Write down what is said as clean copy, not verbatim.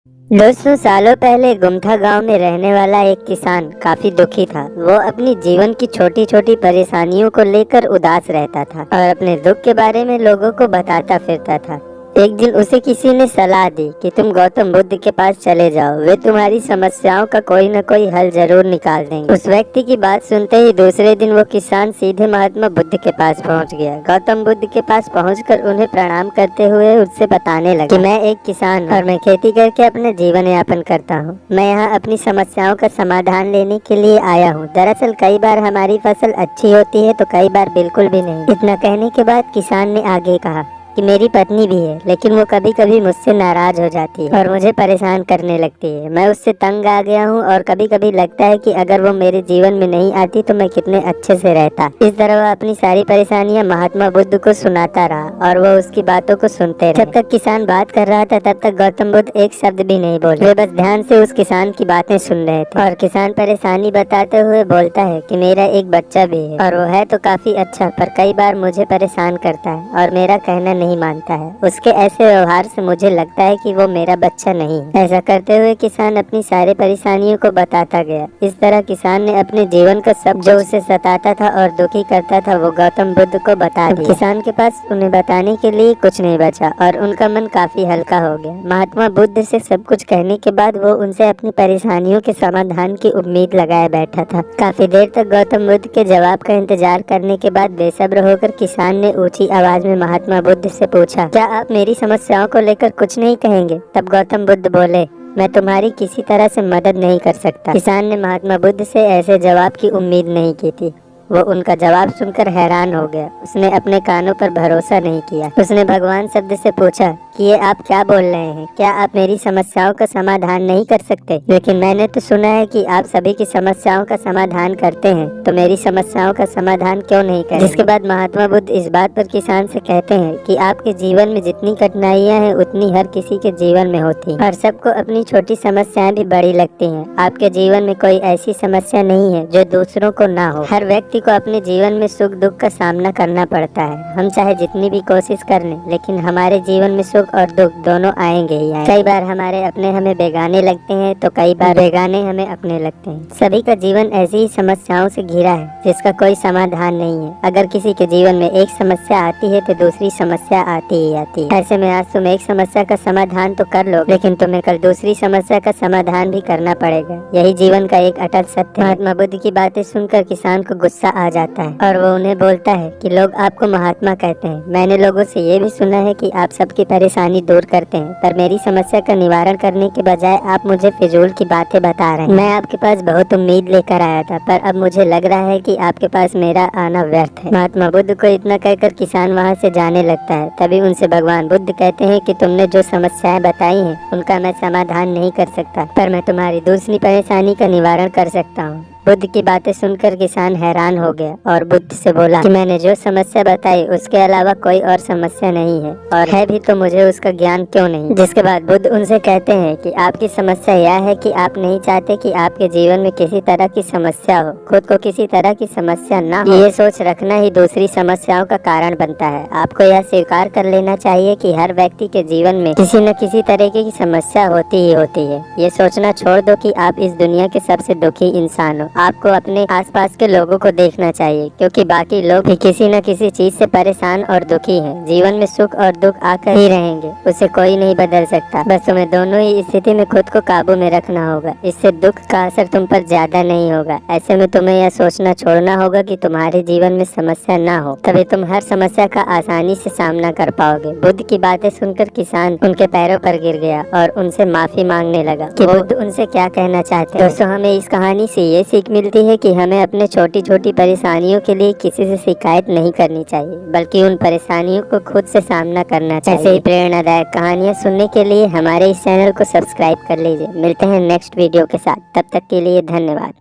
दोस्तों, सालों पहले गुमथा गांव में रहने वाला एक किसान काफी दुखी था। वो अपनी जीवन की छोटी छोटी परेशानियों को लेकर उदास रहता था और अपने दुख के बारे में लोगों को बताता फिरता था। एक दिन उसे किसी ने सलाह दी कि तुम गौतम बुद्ध के पास चले जाओ, वे तुम्हारी समस्याओं का कोई न कोई हल जरूर निकाल देंगे। उस व्यक्ति की बात सुनते ही दूसरे दिन वो किसान सीधे महात्मा बुद्ध के पास पहुंच गया। गौतम बुद्ध के पास पहुंचकर उन्हें प्रणाम करते हुए उससे बताने लगा कि मैं एक किसान हूँ और मैं खेती करके अपना जीवन यापन करता हूँ। मैं यहाँ अपनी समस्याओं का समाधान लेने के लिए आया हूँ। दरअसल कई बार हमारी फसल अच्छी होती है तो कई बार बिल्कुल भी नहीं। इतना कहने के बाद किसान ने आगे कहा कि मेरी पत्नी भी है, लेकिन वो कभी कभी मुझसे नाराज हो जाती है और मुझे परेशान करने लगती है। मैं उससे तंग आ गया हूँ और कभी कभी लगता है कि अगर वो मेरे जीवन में नहीं आती तो मैं कितने अच्छे से रहता। इस तरह वह अपनी सारी परेशानियाँ महात्मा बुद्ध को सुनाता रहा और वह उसकी बातों को सुनते रहे। जब तक किसान बात कर रहा था तब तक गौतम बुद्ध एक शब्द भी नहीं बोले। वे बस ध्यान से उस किसान की बातें सुन रहे थे। और किसान परेशानी बताते हुए बोलता है कि मेरा एक बच्चा भी है और वो है तो काफी अच्छा, पर कई बार मुझे परेशान करता है और मेरा कहना नहीं मानता है। उसके ऐसे व्यवहार से मुझे लगता है कि वो मेरा बच्चा नहीं है। ऐसा करते हुए किसान अपनी सारी परेशानियों को बताता गया। इस तरह किसान ने अपने जीवन का सब जो उसे सताता था और दुखी करता था वो गौतम बुद्ध को बता दिया। किसान के पास उन्हें बताने के लिए कुछ नहीं बचा और उनका मन काफी हल्का हो गया। महात्मा बुद्ध से सब कुछ कहने के बाद वो उनसे अपनी परेशानियों के समाधान की उम्मीद लगाए बैठा था। काफी देर तक गौतम बुद्ध के जवाब का इंतजार करने के बाद बेसब्र होकर किसान ने ऊंची आवाज में महात्मा बुद्ध से पूछा, क्या आप मेरी समस्याओं को लेकर कुछ नहीं कहेंगे? तब गौतम बुद्ध बोले, मैं तुम्हारी किसी तरह से मदद नहीं कर सकता। किसान ने महात्मा बुद्ध से ऐसे जवाब की उम्मीद नहीं की थी। वो उनका जवाब सुनकर हैरान हो गया। उसने अपने कानों पर भरोसा नहीं किया। उसने भगवान शब्द से पूछा कि ये आप क्या बोल रहे हैं? क्या आप मेरी समस्याओं का समाधान नहीं कर सकते? लेकिन मैंने तो सुना है कि आप सभी की समस्याओं का समाधान करते हैं, तो मेरी समस्याओं का समाधान क्यों नहीं करते? जिसके बाद महात्मा बुद्ध इस बात पर किसान से कहते हैं कि आपके जीवन में जितनी कठिनाइयाँ हैं उतनी हर किसी के जीवन में होती हैं और सबको अपनी छोटी समस्याएं भी बड़ी लगती हैं। आपके जीवन में कोई ऐसी समस्या नहीं है जो दूसरों को ना हो। हर व्यक्ति को अपने जीवन में सुख दुख का सामना करना पड़ता है। हम चाहे जितनी भी कोशिश कर लें, लेकिन हमारे जीवन में सुख और दुख दोनों आएंगे ही आएंगे। कई बार हमारे अपने हमें बेगाने लगते हैं तो कई बार बेगाने हमें अपने लगते हैं। सभी का जीवन ऐसी ही समस्याओं से घिरा है जिसका कोई समाधान नहीं है। अगर किसी के जीवन में एक समस्या आती है तो दूसरी समस्या आती ही आती है। ऐसे में आज तुम एक समस्या का समाधान तो कर लो, लेकिन तुम्हें कल दूसरी समस्या का समाधान भी करना पड़ेगा। यही जीवन का एक अटल सत्य है। महात्मा बुद्ध की बातें सुनकर किसान को गुस्सा आ जाता है और वो उन्हें बोलता है कि लोग आपको महात्मा कहते हैं। मैंने लोगों से ये भी सुना है कि आप सबकी परेशानी दूर करते हैं, पर मेरी समस्या का निवारण करने के बजाय आप मुझे फिजूल की बातें बता रहे हैं। मैं आपके पास बहुत उम्मीद लेकर आया था, पर अब मुझे लग रहा है कि आपके पास मेरा आना व्यर्थ है। महात्मा बुद्ध को इतना कहकर किसान वहाँ से जाने लगता है। तभी उनसे भगवान बुद्ध कहते हैं कि तुमने जो समस्याएं बताई हैं उनका मैं समाधान नहीं कर सकता, पर मैं तुम्हारी दूसरी परेशानी का निवारण कर सकता हूँ। बुद्ध की बातें सुनकर किसान हैरान हो गया और बुद्ध से बोला कि मैंने जो समस्या बताई उसके अलावा कोई और समस्या नहीं है, और है भी तो मुझे उसका ज्ञान क्यों नहीं। जिसके बाद बुद्ध उनसे कहते हैं कि आपकी समस्या यह है कि आप नहीं चाहते कि आपके जीवन में किसी तरह की समस्या हो, खुद को किसी तरह की समस्या ना हो। ये सोच रखना ही दूसरी समस्याओं का कारण बनता है। आपको यह स्वीकार कर लेना चाहिए कि हर व्यक्ति के जीवन में किसी न किसी तरीके की समस्या होती ही होती है। ये सोचना छोड़ दो कि आप इस दुनिया के सबसे दुखी इंसान हो। आपको अपने आसपास के लोगों को देखना चाहिए, क्योंकि बाकी लोग भी किसी न किसी चीज से परेशान और दुखी हैं। जीवन में सुख और दुख आकर ही रहेंगे, उसे कोई नहीं बदल सकता। बस तुम्हें दोनों ही स्थिति में खुद को काबू में रखना होगा। इससे दुख का असर तुम पर ज्यादा नहीं होगा। ऐसे में तुम्हें यह सोचना छोड़ना होगा कि तुम्हारे जीवन में समस्या ना हो, तभी तुम हर समस्या का आसानी से सामना कर पाओगे। बुद्ध की बातें सुनकर किसान उनके पैरों पर गिर गया और उनसे माफी मांगने लगा कि बुद्ध उनसे क्या कहना चाहते हैं। दोस्तों, हमें इस कहानी से ये सीख मिलती है कि हमें अपने छोटी छोटी परेशानियों के लिए किसी से शिकायत नहीं करनी चाहिए, बल्कि उन परेशानियों को खुद से सामना करना चाहिए। ऐसे ही प्रेरणादायक कहानियाँ सुनने के लिए हमारे इस चैनल को सब्सक्राइब कर लीजिए। मिलते हैं नेक्स्ट वीडियो के साथ, तब तक के लिए धन्यवाद।